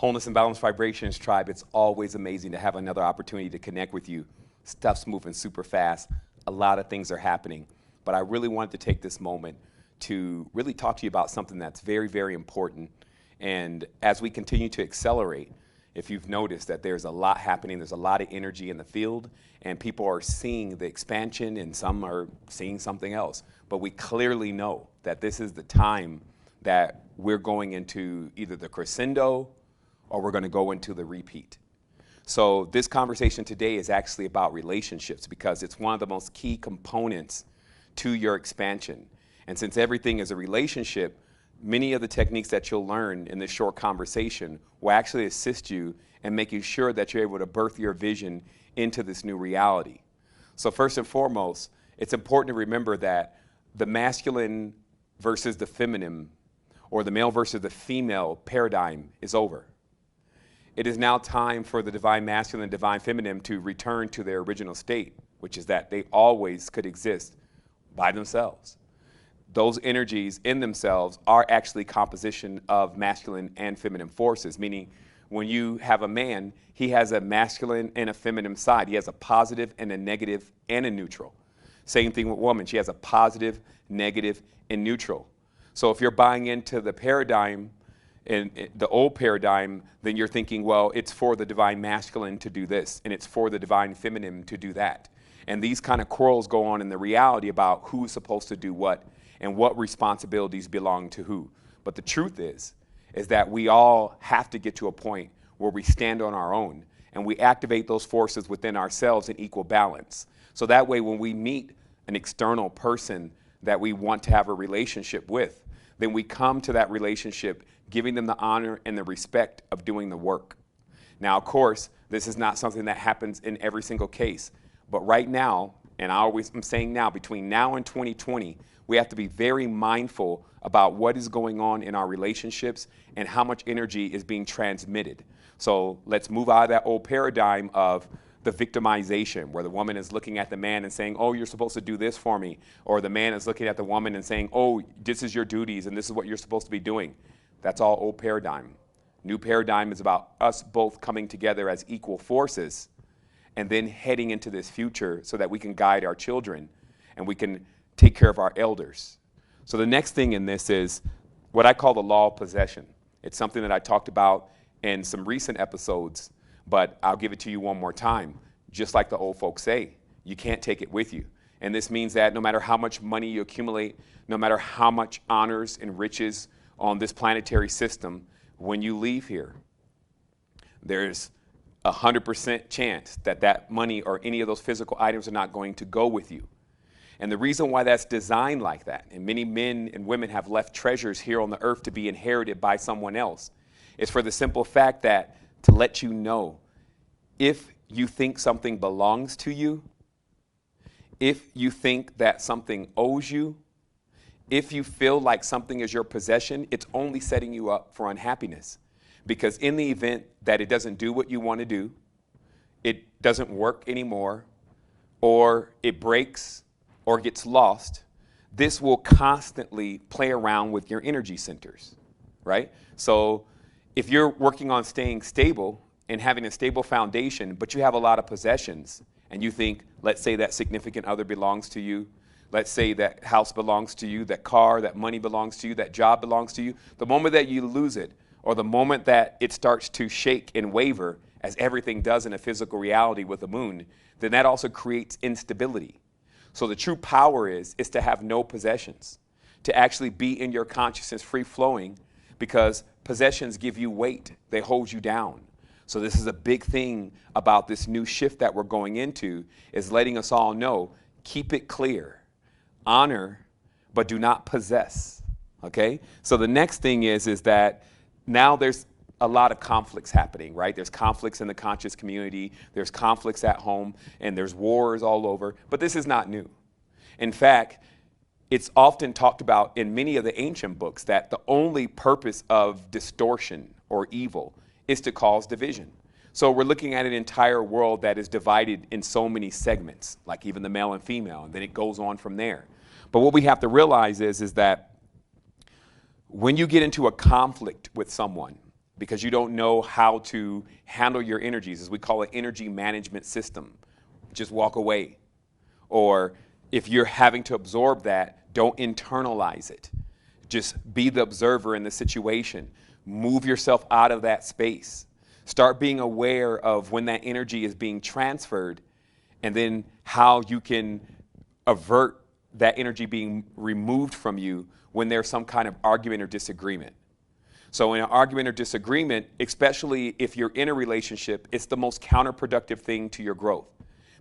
Wholeness and Balance Vibrations Tribe, it's always amazing to have another opportunity to connect with you. Stuff's moving super fast. A lot of things are happening. But I really wanted to take this moment to really talk to you about something that's very, very important. And as we continue to accelerate, if you've noticed that there's a lot happening, there's a lot of energy in the field, and people are seeing the expansion and some are seeing something else. But we clearly know that this is the time that we're going into either the crescendo or we're going to go into the repeat. So this conversation today is actually about relationships because it's one of the most key components to your expansion. And since everything is a relationship, many of the techniques that you'll learn in this short conversation will actually assist you in making sure that you're able to birth your vision into this new reality. So first and foremost, it's important to remember that the masculine versus the feminine, or the male versus the female paradigm is over. It is now time for the divine masculine and divine feminine to return to their original state, which is that they always could exist by themselves. Those energies in themselves are actually composition of masculine and feminine forces, meaning when you have a man, he has a masculine and a feminine side. He has a positive and a negative and a neutral. Same thing with woman. She has a positive, negative, and neutral. So if you're buying into the paradigm, in the old paradigm, then you're thinking, well, it's for the divine masculine to do this, and it's for the divine feminine to do that. And these kind of quarrels go on in the reality about who's supposed to do what and what responsibilities belong to who. But the truth is that we all have to get to a point where we stand on our own and we activate those forces within ourselves in equal balance. So that way, when we meet an external person that we want to have a relationship with, then we come to that relationship giving them the honor and the respect of doing the work. Now, of course, this is not something that happens in every single case, but right now, and I'm saying now, between now and 2020, we have to be very mindful about what is going on in our relationships and how much energy is being transmitted. So let's move out of that old paradigm of the victimization, where the woman is looking at the man and saying, oh, you're supposed to do this for me. Or the man is looking at the woman and saying, oh, this is your duties and this is what you're supposed to be doing. That's all old paradigm. New paradigm is about us both coming together as equal forces and then heading into this future so that we can guide our children and we can take care of our elders. So the next thing in this is what I call the law of possession. It's something that I talked about in some recent episodes, but I'll give it to you one more time. Just like the old folks say, you can't take it with you. And this means that no matter how much money you accumulate, no matter how much honors and riches on this planetary system, when you leave here, there's 100% chance that that money or any of those physical items are not going to go with you. And the reason why that's designed like that, and many men and women have left treasures here on the earth to be inherited by someone else, is for the simple fact that to let you know, if you think something belongs to you, if you think that something owes you, if you feel like something is your possession, it's only setting you up for unhappiness. Because in the event that it doesn't do what you want to do, it doesn't work anymore, or it breaks or gets lost, this will constantly play around with your energy centers, right? So if you're working on staying stable and having a stable foundation, but you have a lot of possessions, and you think, let's say that significant other belongs to you, let's say that house belongs to you, that car, that money belongs to you, that job belongs to you, the moment that you lose it, or the moment that it starts to shake and waver, as everything does in a physical reality with the moon, then that also creates instability. So the true power is to have no possessions, to actually be in your consciousness free-flowing, because possessions give you weight, they hold you down. So this is a big thing about this new shift that we're going into, is letting us all know, keep it clear, honor, but do not possess, okay? So the next thing is that now there's a lot of conflicts happening, right? There's conflicts in the conscious community, there's conflicts at home, and there's wars all over, but this is not new. In fact, it's often talked about in many of the ancient books that the only purpose of distortion or evil is to cause division. So we're looking at an entire world that is divided in so many segments, like even the male and female, and then it goes on from there. But what we have to realize is that when you get into a conflict with someone, because you don't know how to handle your energies, as we call it, energy management system. Just walk away. Or if you're having to absorb that, don't internalize it. Just be the observer in the situation. Move yourself out of that space. Start being aware of when that energy is being transferred, and then how you can avert that energy being removed from you when there's some kind of argument or disagreement. So in an argument or disagreement, especially if you're in a relationship, it's the most counterproductive thing to your growth,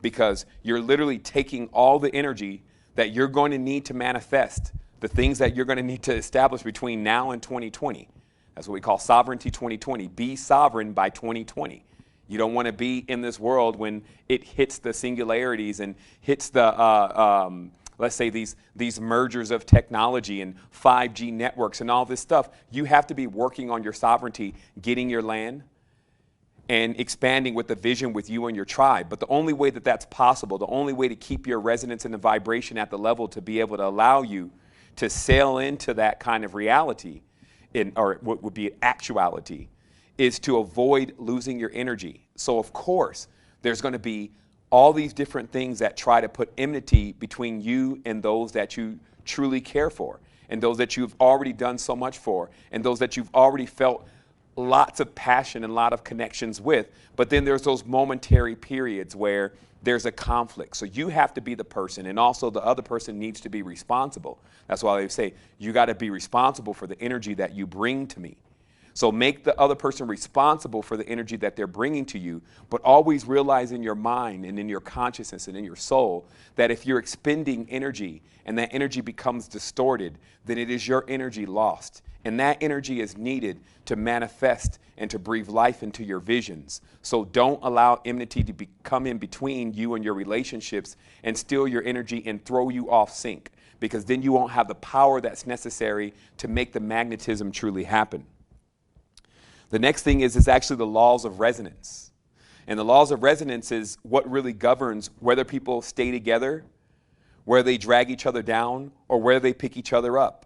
because you're literally taking all the energy that you're going to need to manifest, the things that you're going to need to establish between now and 2020. That's what we call sovereignty 2020. Be sovereign by 2020. You don't want to be in this world when it hits the singularities and hits the, let's say, these mergers of technology and 5G networks and all this stuff. You have to be working on your sovereignty, getting your land, and expanding with the vision with you and your tribe. But the only way that that's possible, the only way to keep your resonance and the vibration at the level to be able to allow you to sail into that kind of reality, or what would be actuality, is to avoid losing your energy. So of course, there's going to be all these different things that try to put enmity between you and those that you truly care for, and those that you've already done so much for, and those that you've already felt lots of passion and a lot of connections with. But then there's those momentary periods where there's a conflict. So you have to be the person, and also the other person needs to be responsible. That's why they say you got to be responsible for the energy that you bring to me. So make the other person responsible for the energy that they're bringing to you, but always realize in your mind and in your consciousness and in your soul that if you're expending energy and that energy becomes distorted, then it is your energy lost. And that energy is needed to manifest and to breathe life into your visions. So don't allow enmity to come in between you and your relationships and steal your energy and throw you off sync, because then you won't have the power that's necessary to make the magnetism truly happen. The next thing is actually the laws of resonance. And the laws of resonance is what really governs whether people stay together, where they drag each other down, or where they pick each other up.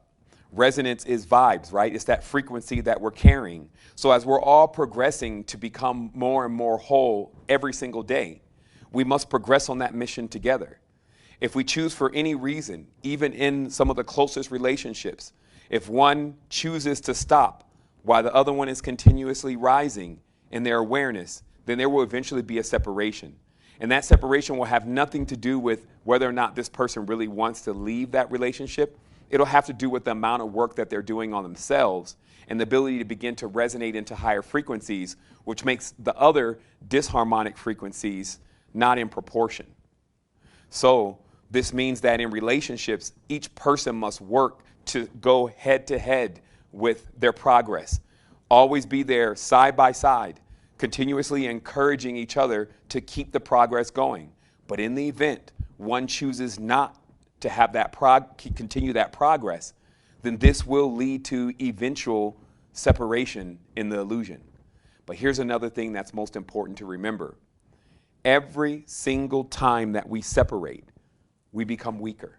Resonance is vibes, right? It's that frequency that we're carrying. So as we're all progressing to become more and more whole every single day, we must progress on that mission together. If we choose for any reason, even in some of the closest relationships, if one chooses to stop while the other one is continuously rising in their awareness, then there will eventually be a separation. And that separation will have nothing to do with whether or not this person really wants to leave that relationship. It'll have to do with the amount of work that they're doing on themselves and the ability to begin to resonate into higher frequencies, which makes the other disharmonic frequencies not in proportion. So this means that in relationships, each person must work to go head to head with their progress. Always be there side by side, continuously encouraging each other to keep the progress going. But in the event one chooses not to have that continue that progress, then this will lead to eventual separation in the illusion. But here's another thing that's most important to remember. Every single time that we separate, we become weaker.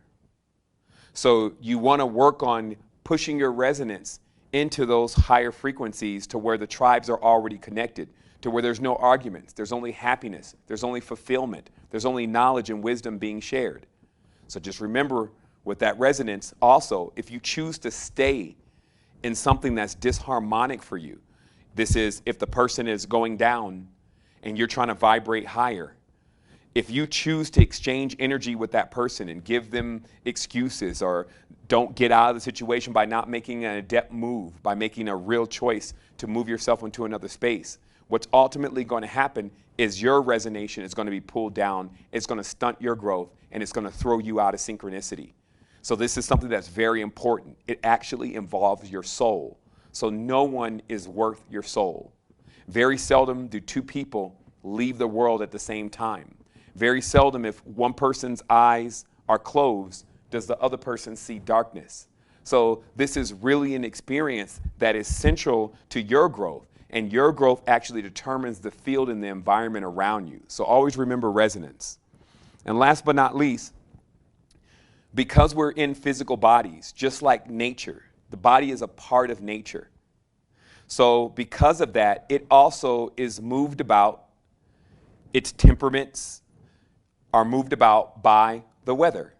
So you want to work on pushing your resonance into those higher frequencies to where the tribes are already connected, to where there's no arguments, there's only happiness, there's only fulfillment, there's only knowledge and wisdom being shared. So just remember with that resonance also, if you choose to stay in something that's disharmonic for you, this is if the person is going down and you're trying to vibrate higher, if you choose to exchange energy with that person and give them excuses, or don't get out of the situation by not making an adept move, by making a real choice to move yourself into another space, what's ultimately going to happen is your resonation is going to be pulled down, it's going to stunt your growth, and it's going to throw you out of synchronicity. So this is something that's very important. It actually involves your soul. So no one is worth your soul. Very seldom do two people leave the world at the same time. Very seldom, if one person's eyes are closed, does the other person see darkness. So this is really an experience that is central to your growth, and your growth actually determines the field and the environment around you. So always remember resonance. And last but not least, because we're in physical bodies, just like nature, the body is a part of nature. So because of that, it also is moved about, its temperaments are moved about by the weather.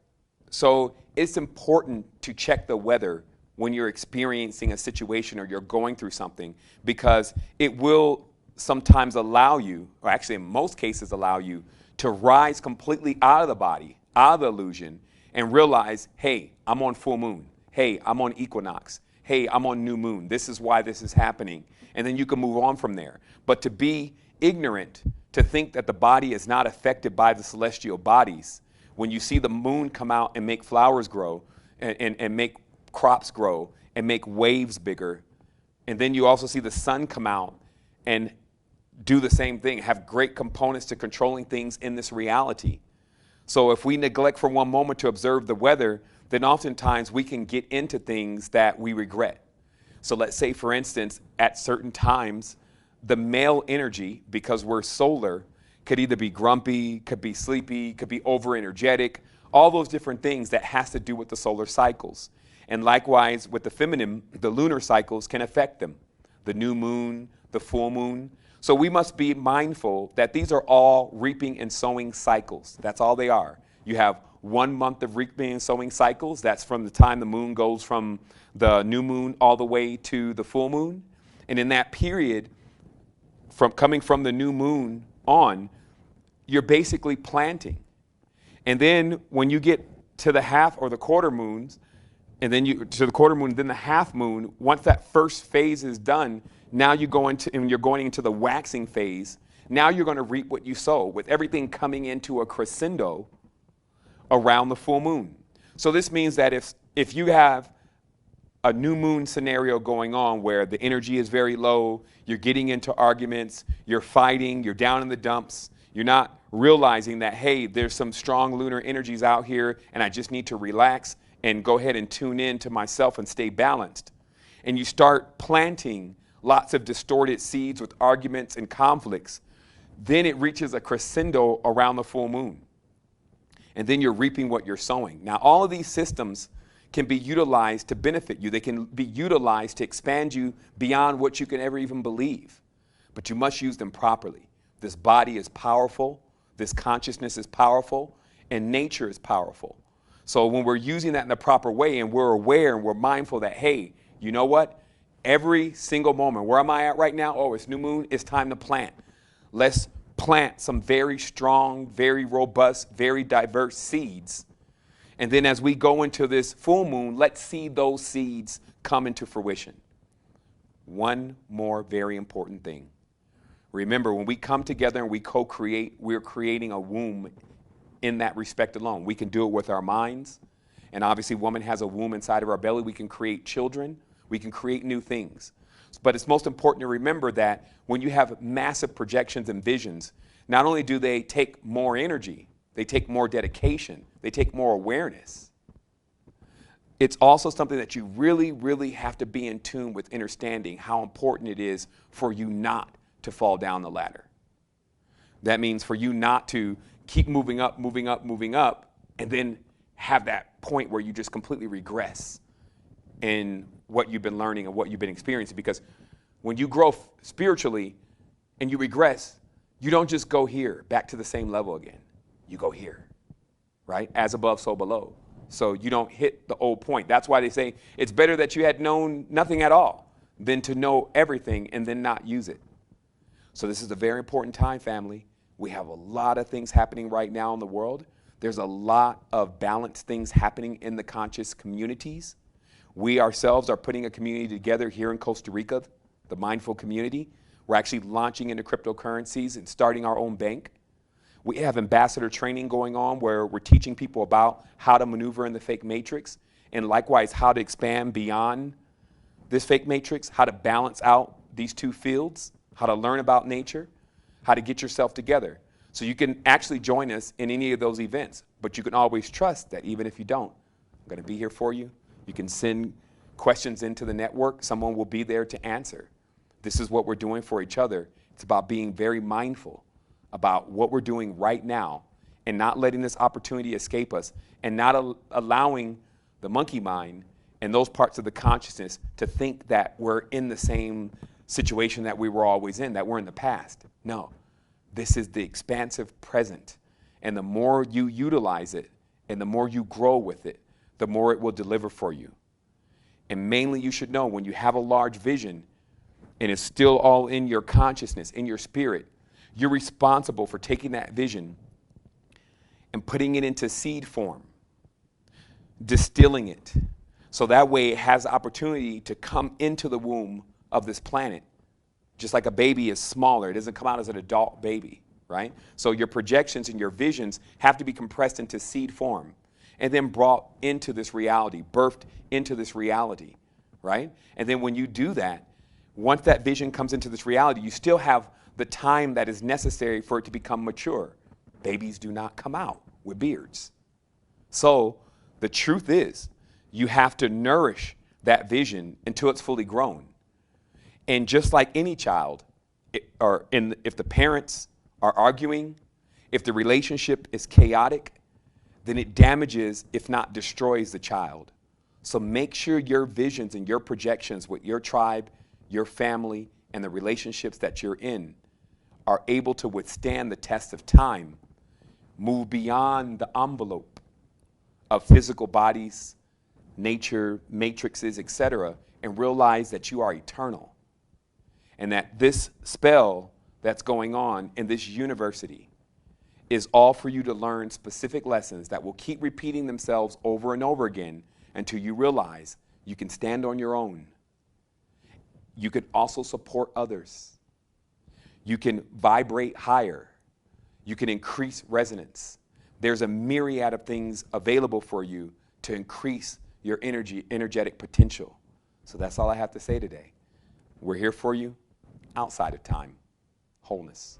So it's important to check the weather when you're experiencing a situation or you're going through something, because it will sometimes allow you, or actually in most cases allow you, to rise completely out of the body, out of the illusion, and realize, hey, I'm on full moon. Hey, I'm on equinox. Hey, I'm on new moon. This is why this is happening. And then you can move on from there. But to be ignorant, to think that the body is not affected by the celestial bodies, when you see the moon come out and make flowers grow and make crops grow and make waves bigger, and then you also see the sun come out and do the same thing, have great components to controlling things in this reality. So if we neglect for one moment to observe the weather, then oftentimes we can get into things that we regret. So let's say, for instance, at certain times, the male energy, because we're solar, could either be grumpy, could be sleepy, could be over-energetic, all those different things that has to do with the solar cycles. And likewise, with the feminine, the lunar cycles can affect them. The new moon, the full moon. So we must be mindful that these are all reaping and sowing cycles. That's all they are. You have 1 month of reaping and sowing cycles. That's from the time the moon goes from the new moon all the way to the full moon. And in that period, coming from the new moon on, you're basically planting. And then when you get to the half or the quarter moons, and then to the quarter moon, then the half moon, once that first phase is done, now you go into, and you're going into the waxing phase. Now you're going to reap what you sow, with everything coming into a crescendo around the full moon. So this means that if you have a new moon scenario going on where the energy is very low, you're getting into arguments, you're fighting, you're down in the dumps, you're not realizing that, hey, there's some strong lunar energies out here and I just need to relax and go ahead and tune in to myself and stay balanced. And you start planting lots of distorted seeds with arguments and conflicts, then it reaches a crescendo around the full moon. And then you're reaping what you're sowing. Now, all of these systems can be utilized to benefit you. They can be utilized to expand you beyond what you can ever even believe. But you must use them properly. This body is powerful. This consciousness is powerful. And nature is powerful. So when we're using that in the proper way and we're aware and we're mindful that, hey, you know what? Every single moment, where am I at right now? Oh, it's new moon. It's time to plant. Let's plant some very strong, very robust, very diverse seeds. And then as we go into this full moon, let's see those seeds come into fruition. One more very important thing. Remember, when we come together and we co-create, we're creating a womb in that respect alone. We can do it with our minds. And obviously, woman has a womb inside of our belly. We can create children. We can create new things. But it's most important to remember that when you have massive projections and visions, not only do they take more energy, they take more dedication, they take more awareness. It's also something that you really, really have to be in tune with, understanding how important it is for you not to fall down the ladder. That means for you not to keep moving up, moving up, moving up, and then have that point where you just completely regress in what you've been learning and what you've been experiencing. Because when you grow spiritually and you regress, you don't just go here, back to the same level again. You go here, right? As above, so below. So you don't hit the old point. That's why they say it's better that you had known nothing at all than to know everything and then not use it. So this is a very important time, family. We have a lot of things happening right now in the world. There's a lot of balanced things happening in the conscious communities. We ourselves are putting a community together here in Costa Rica, the Mindful Community. We're actually launching into cryptocurrencies and starting our own bank. We have ambassador training going on where we're teaching people about how to maneuver in the fake matrix, and likewise how to expand beyond this fake matrix, how to balance out these two fields, how to learn about nature, how to get yourself together. So you can actually join us in any of those events, but you can always trust that even if you don't, I'm going to be here for you. You can send questions into the network. Someone will be there to answer. This is what we're doing for each other. It's about being very mindful about what we're doing right now and not letting this opportunity escape us, and not allowing the monkey mind and those parts of the consciousness to think that we're in the same situation that we were always in, that we're in the past. No, this is the expansive present. And the more you utilize it and the more you grow with it, the more it will deliver for you. And mainly you should know when you have a large vision and it's still all in your consciousness, in your spirit, you're responsible for taking that vision and putting it into seed form, distilling it, so that way it has the opportunity to come into the womb of this planet. Just like a baby is smaller, it doesn't come out as an adult baby, right? So your projections and your visions have to be compressed into seed form and then brought into this reality, birthed into this reality, right? And then when you do that, once that vision comes into this reality, you still have the time that is necessary for it to become mature. Babies do not come out with beards. So the truth is, you have to nourish that vision until it's fully grown. And just like any child, if the parents are arguing, if the relationship is chaotic, then it damages, if not destroys, the child. So make sure your visions and your projections with your tribe, your family, and the relationships that you're in are able to withstand the test of time, move beyond the envelope of physical bodies, nature, matrices, etc., and realize that you are eternal. And that this spell that's going on in this university is all for you to learn specific lessons that will keep repeating themselves over and over again until you realize you can stand on your own. You can also support others. You can vibrate higher. You can increase resonance. There's a myriad of things available for you to increase your energetic potential. So that's all I have to say today. We're here for you outside of time. Wholeness.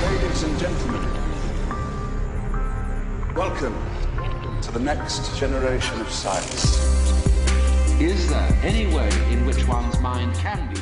Ladies and gentlemen, welcome to the next generation of science. Is there any way in which one's mind can be